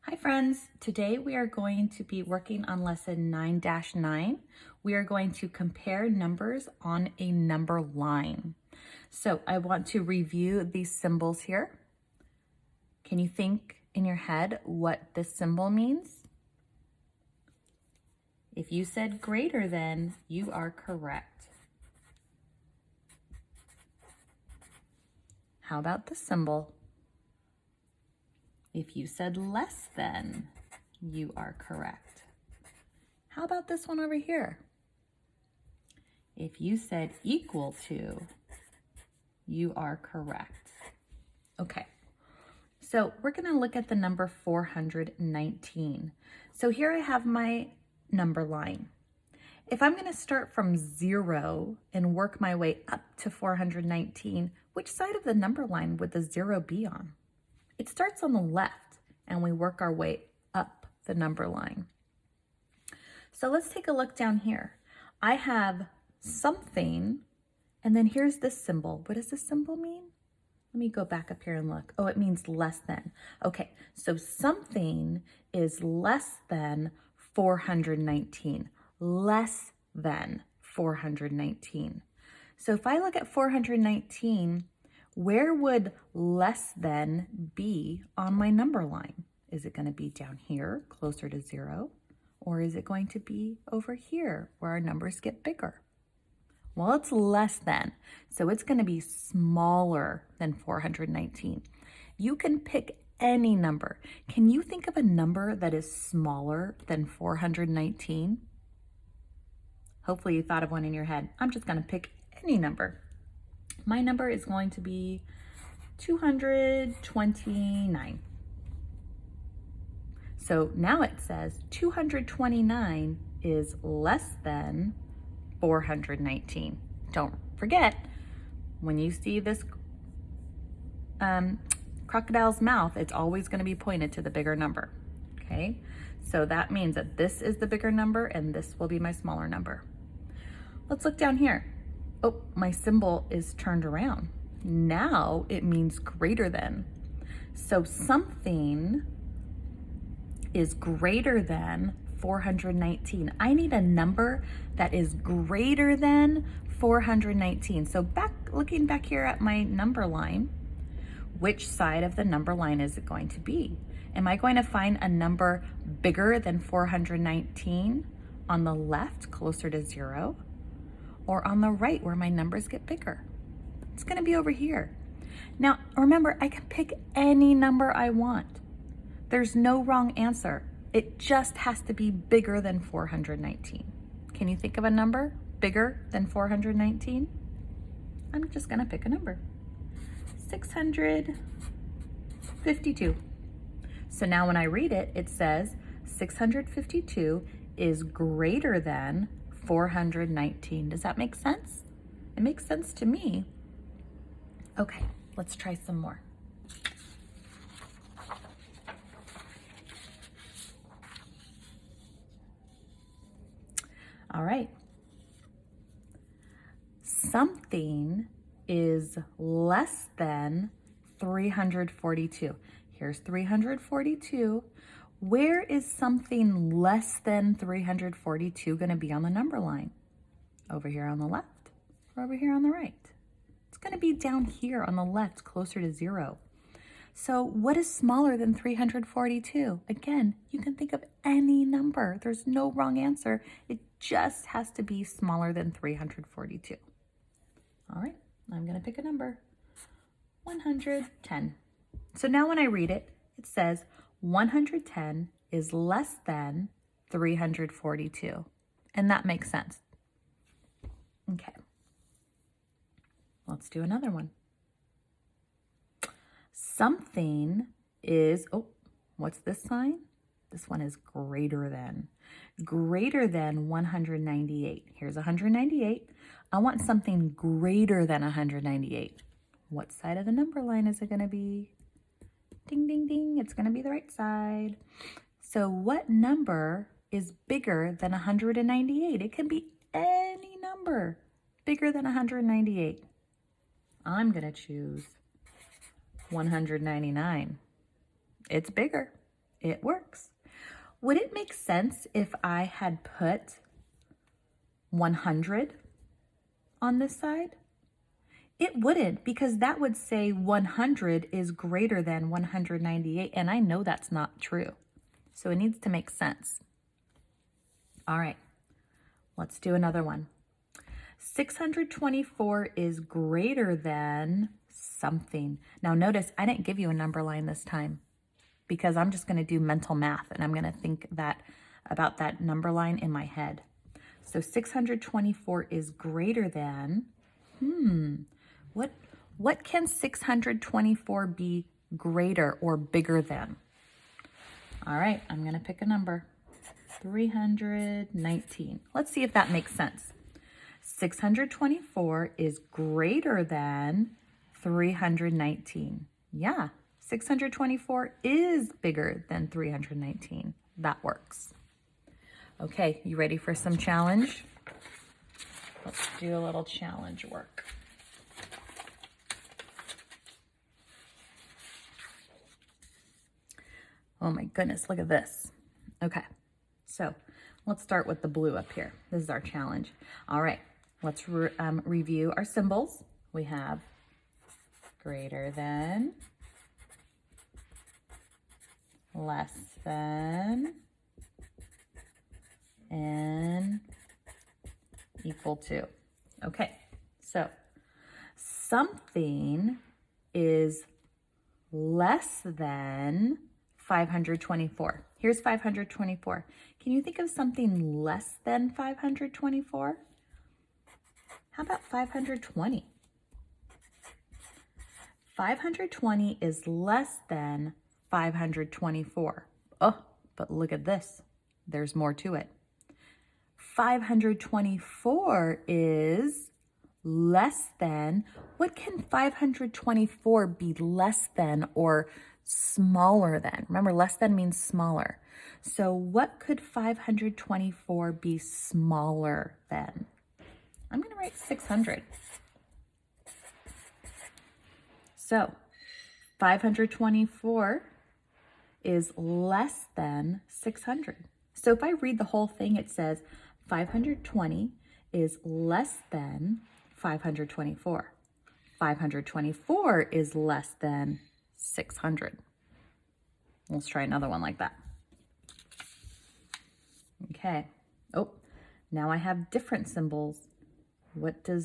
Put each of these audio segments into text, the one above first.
Hi friends, today we are going to be working on lesson 9-9. We are going to compare numbers on a number line. So I want to review these symbols here. Can you think in your head what this symbol means? If you said greater than, you are correct. How about this symbol? If you said less than, you are correct. How about this one over here? If you said equal to, you are correct. Okay, so we're going to look at the number 419. So here I have my number line. If I'm going to start from 0 and work my way up to 419, which side of the number line would the 0 be on? It starts on the left and we work our way up the number line. So let's take a look down here. I have something, and then here's this symbol. What does this symbol mean? Let me go back up here and look. Oh, it means less than. Okay, so something is less than 419. Less than 419. So if I look at 419, where would less than be on my number line? Is it going to be down here, closer to 0? Or is it going to be over here, where our numbers get bigger? Well, it's less than, so it's going to be smaller than 419. You can pick any number. Can you think of a number that is smaller than 419? Hopefully you thought of one in your head. I'm just going to pick any number. My number is going to be 229. So now it says 229 is less than 419. Don't forget, when you see this crocodile's mouth, it's always going to be pointed to the bigger number. Okay, so that means that this is the bigger number and this will be my smaller number. Let's look down here. Oh, my symbol is turned around. Now it means greater than. So something is greater than 419. I need a number that is greater than 419. So looking back here at my number line, which side of the number line is it going to be? Am I going to find a number bigger than 419 on the left, closer to 0? Or on the right where my numbers get bigger? It's going to be over here. Now, remember, I can pick any number I want. There's no wrong answer. It just has to be bigger than 419. Can you think of a number bigger than 419? I'm just going to pick a number. 652. So now when I read it, it says 652 is greater than 419. Does that make sense? It makes sense to me. Okay, let's try some more. All right. Something is less than 342. Here's 342. Where is something less than 342 going to be on the number line? Over here on the left or over here on the right? It's going to be down here on the left, closer to 0. So what is smaller than 342? Again, you can think of any number. There's no wrong answer. It just has to be smaller than 342. All right, I'm going to pick a number. 110. So now when I read it, it says 110 is less than 342. And that makes sense. Okay. Let's do another one. Something is, oh, what's this sign? This one is greater than. Greater than 198. Here's 198. I want something greater than 198. What side of the number line is it going to be? Ding, ding, ding. It's going to be the right side. So what number is bigger than 198? It can be any number bigger than 198. I'm going to choose 199. It's bigger. it works. Would it make sense if I had put 100 on this side? It wouldn't, because that would say 100 is greater than 198, and I know that's not true. So it needs to make sense. All right, let's do another one. 624 is greater than something. Now notice I didn't give you a number line this time because I'm just going to do mental math and I'm going to think about that number line in my head. So 624 is greater than, what can 624 be greater or bigger than? All right, I'm going to pick a number. 319. Let's see if that makes sense. 624 is greater than 319. Yeah, 624 is bigger than 319. That works. Okay, you ready for some challenge? Let's do a little challenge work. Oh my goodness, look at this. Okay, so let's start with the blue up here. This is our challenge. All right, let's review our symbols. We have greater than, less than, and equal to. Okay, so something is less than 524. Here's 524. Can you think of something less than 524? How about 520? 520 is less than 524. Oh, but look at this. There's more to it. 524 is less than, what can 524 be less than or smaller than? Remember, less than means smaller. So what could 524 be smaller than? I'm going to write 600. So 524 is less than 600. So if I read the whole thing, it says 520 is less than 524. 524 is less than 600. Let's try another one like that. Okay. Oh, now I have different symbols. What do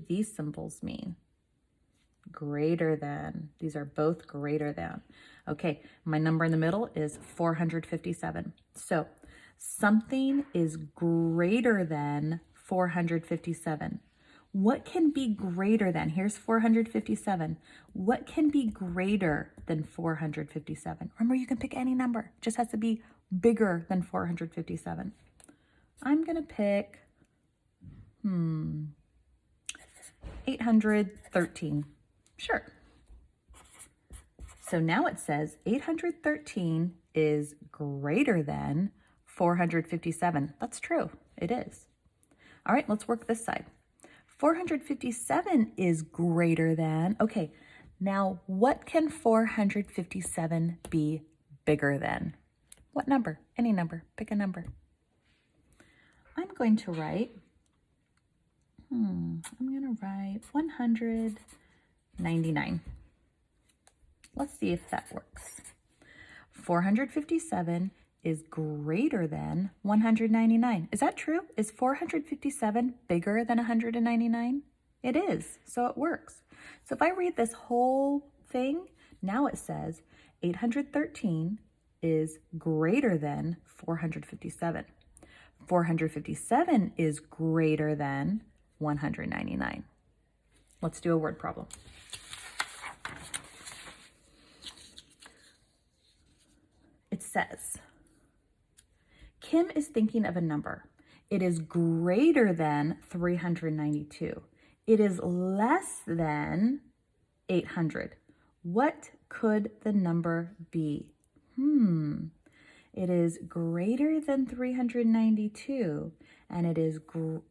these symbols mean? Greater than. These are both greater than. Okay, my number in the middle is 457. So something is greater than 457. What can be greater than? Here's 457. What can be greater than 457? Remember, you can pick any number. It just has to be bigger than 457. I'm going to pick 813. Sure. So now it says 813 is greater than 457. That's true. It is. All right, let's work this side. 457 is greater than, okay, now what can 457 be bigger than? What number? Any number. Pick a number. I'm going to write, 199. Let's see if that works. 457 is greater than 199. Is that true? Is 457 bigger than 199? It is, so it works. So if I read this whole thing, now it says 813 is greater than 457. 457 is greater than 199. Let's do a word problem. It says, Kim is thinking of a number. It is greater than 392. It is less than 800. What could the number be? It is greater than 392, and it is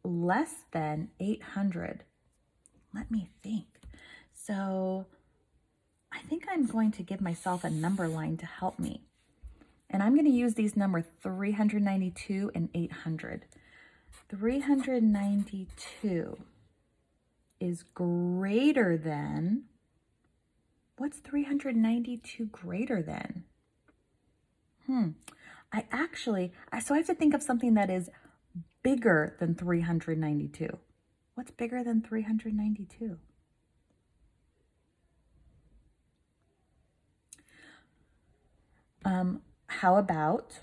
less than 800. Let me think. So I think I'm going to give myself a number line to help me. And I'm going to use these numbers 392 and 800. 392 is greater than, what's 392 greater than? So I have to think of something that is bigger than 392. What's bigger than 392? How about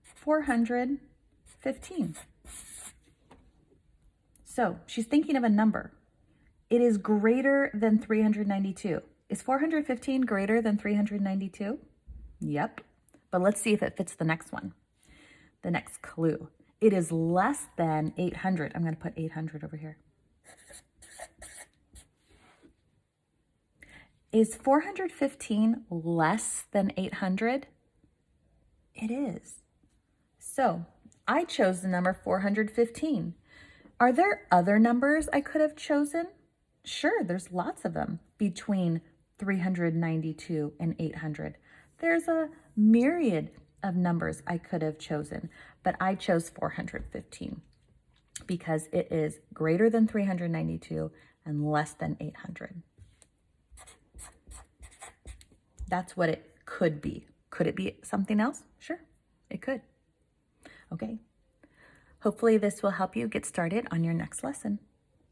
415? So she's thinking of a number. It is greater than 392. Is 415 greater than 392? Yep. But let's see if it fits the next one. The next clue. It is less than 800. I'm going to put 800 over here. Is 415 less than 800? It is. So I chose the number 415. Are there other numbers I could have chosen? Sure, there's lots of them between 392 and 800. There's a myriad of numbers I could have chosen, but I chose 415 because it is greater than 392 and less than 800. That's what it could be. Could it be something else? Sure, it could. Okay. Hopefully this will help you get started on your next lesson.